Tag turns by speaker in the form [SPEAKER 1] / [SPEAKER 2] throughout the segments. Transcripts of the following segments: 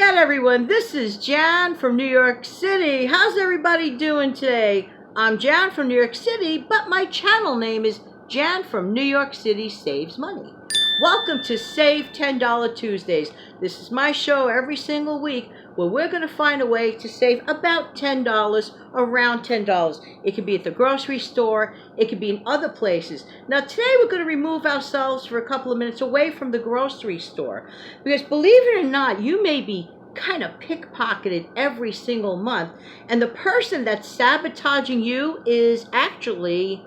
[SPEAKER 1] again, everyone. This is Jan from New York City. How's everybody doing today? I'm Jan from New York City, but my channel name is Jan from New York City Saves Money. Welcome to Save $10 Tuesdays. This is my show every single week where we're going to find a way to save about $10, around $10. It could be at the grocery store. It could be in other places. Now, today we're going to remove ourselves for a couple of minutes away from the grocery store. Because believe it or not, you may be kind of pickpocketed every single month. And the person that's sabotaging you is actually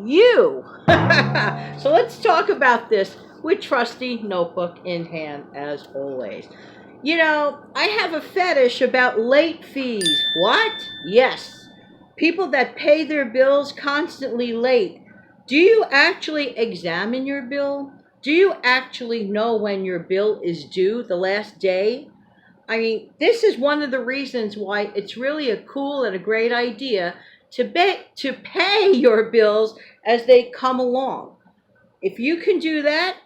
[SPEAKER 1] you. So let's talk about this with trusty notebook in hand as always. You know, I have a fetish about late fees. What? Yes. People that pay their bills constantly late. Do you actually examine your bill? Do you actually know when your bill is due, the last day? I mean, this is one of the reasons why it's really a cool and a great idea to pay your bills as they come along. If you can do that,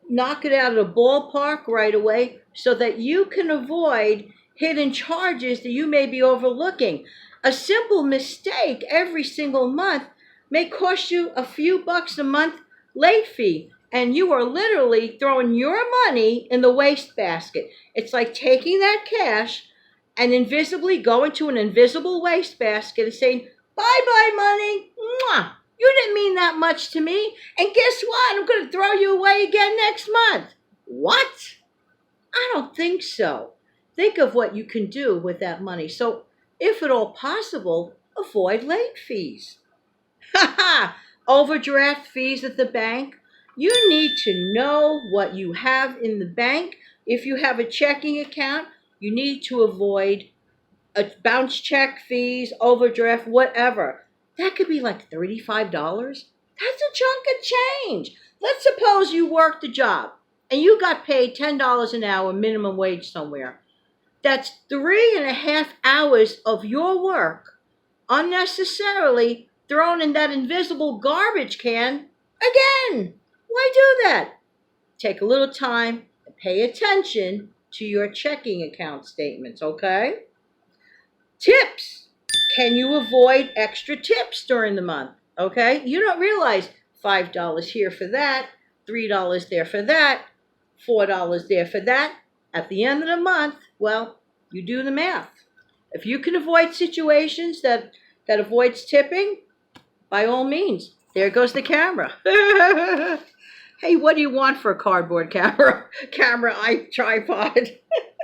[SPEAKER 1] knock it out of the ballpark right away so that you can avoid hidden charges that you may be overlooking. A simple mistake every single month may cost you a few bucks a month late fee, and you are literally throwing your money in the wastebasket. It's like taking that cash and invisibly going to an invisible wastebasket and saying, "Bye-bye, money. Mwah. You didn't mean that much to me. And guess what? I'm going to throw you away again next month." What? I don't think so. Think of what you can do with that money. So, if at all possible, avoid late fees. Overdraft fees at the bank. You need to know what you have in the bank. If you have a checking account, you need to avoid bounce check fees, overdraft, whatever. That could be like $35. That's a chunk of change. Let's suppose you worked a job and you got paid $10 an hour minimum wage somewhere. That's 3.5 hours of your work unnecessarily thrown in that invisible garbage can again. Why do that? Take a little time and pay attention to your checking account statements, okay? Tips. Can you avoid extra tips during the month? Okay? You don't realize $5 here for that, $3 there for that, $4 there for that. At the end of the month, well, you do the math. If you can avoid situations that avoids tipping, by all means, there goes the camera. Hey, what do you want for a cardboard camera? Tripod.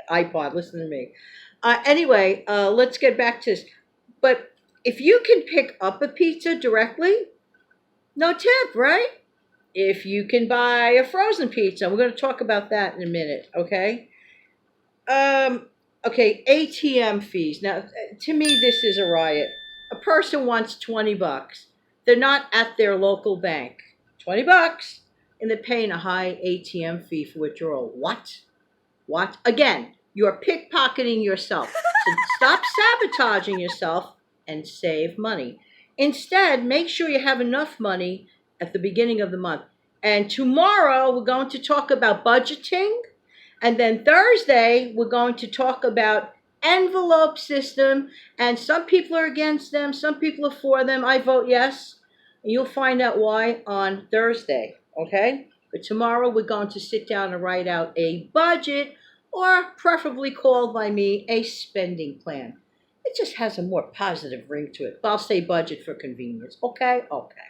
[SPEAKER 1] iPod, listen to me. Anyway, let's get back to this. But if you can pick up a pizza directly, no tip, right? If you can buy a frozen pizza, we're going to talk about that in a minute, okay? Okay, ATM fees. Now, to me, this is a riot. A person wants $20. They're not at their local bank. $20, and they're paying a high ATM fee for withdrawal. What? What? Again, you're pickpocketing yourself. So stop sabotaging yourself and save money. Instead, make sure you have enough money at the beginning of the month. And tomorrow, we're going to talk about budgeting. And then Thursday, we're going to talk about envelope system. And some people are against them. Some people are for them. I vote yes. And you'll find out why on Thursday. Okay? But tomorrow, we're going to sit down and write out a budget, or preferably called by me a spending plan. It just has a more positive ring to it. But I'll say budget for convenience. Okay? Okay.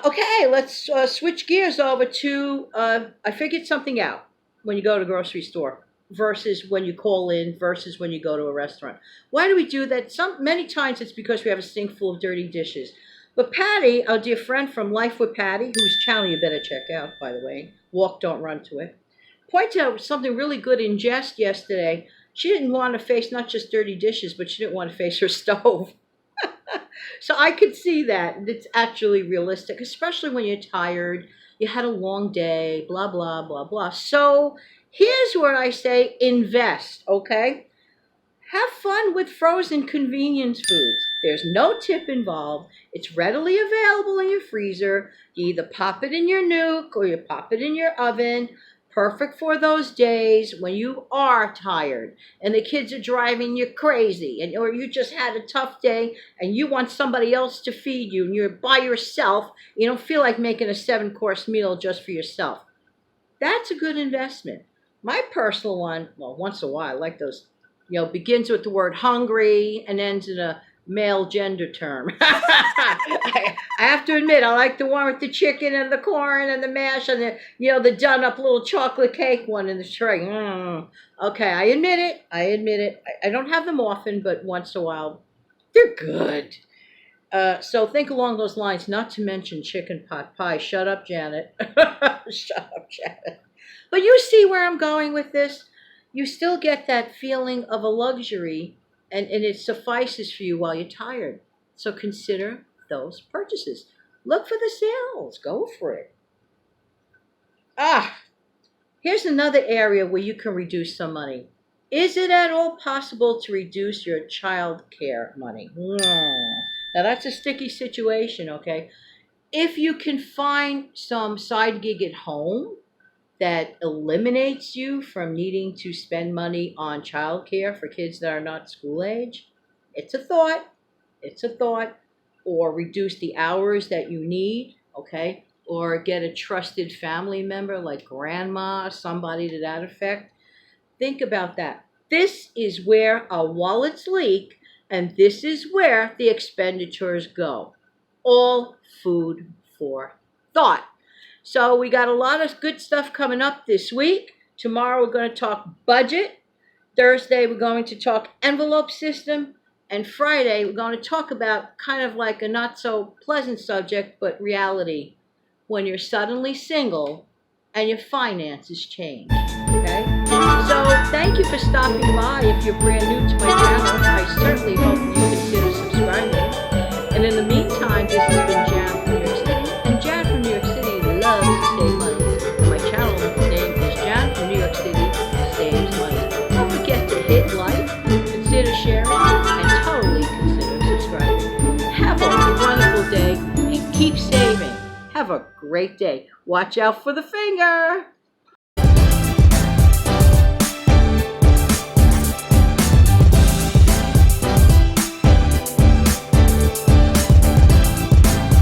[SPEAKER 1] Okay, let's switch gears over to, I figured something out when you go to the grocery store versus when you call in versus when you go to a restaurant. Why do we do that? Many times it's because we have a sink full of dirty dishes. But Patty, our dear friend from Life with Patty, whose channel you better check out, by the way, walk, don't run to it, pointed out something really good in jest yesterday. She didn't want to face not just dirty dishes, but she didn't want to face her stove. So I could see that. It's actually realistic, especially when you're tired, you had a long day, blah, blah, blah, blah. So here's where I say invest, okay? Have fun with frozen convenience foods. There's no tip involved. It's readily available in your freezer. You either pop it in your nuke or you pop it in your oven. Perfect for those days when you are tired and the kids are driving you crazy, or you just had a tough day and you want somebody else to feed you and you're by yourself. You don't feel like making a 7-course meal just for yourself. That's a good investment. My personal one, well, once in a while, I like those, begins with the word hungry and ends in a male gender term. I have to admit, I like the one with the chicken and the corn and the mash and the done up little chocolate cake one in the tray. Okay, I admit it. I don't have them often, but once in a while, they're good. So think along those lines, not to mention chicken pot pie. Shut up, Janet. Shut up, Janet. But you see where I'm going with this? You still get that feeling of a luxury, and it suffices for you while you're tired. So consider those purchases. Look for the sales. Go for it. Here's another area where you can reduce some money. Is it at all possible to reduce your child care money? Now that's a sticky situation, okay? If you can find some side gig at home that eliminates you from needing to spend money on childcare for kids that are not school age, it's a thought. It's a thought. Or reduce the hours that you need, okay? Or get a trusted family member like grandma, somebody to that effect. Think about that. This is where our wallets leak, and this is where the expenditures go. All food for thought. So we got a lot of good stuff coming up this week. Tomorrow we're going to talk budget. Thursday we're going to talk envelope system. And Friday we're going to talk about kind of like a not so pleasant subject, but reality, when you're suddenly single and your finances change. Okay? So thank you for stopping by. If you're brand new to my channel, I certainly hope you consider subscribing. And in the meantime, this has been Jan from New York City. And Jan from New York City loves to save money. And my channel name is Jan from New York City Saves Money. Don't forget to hit like, consider sharing, and totally consider subscribing. Have a wonderful day and keep saving. Have a great day. Watch out for the finger.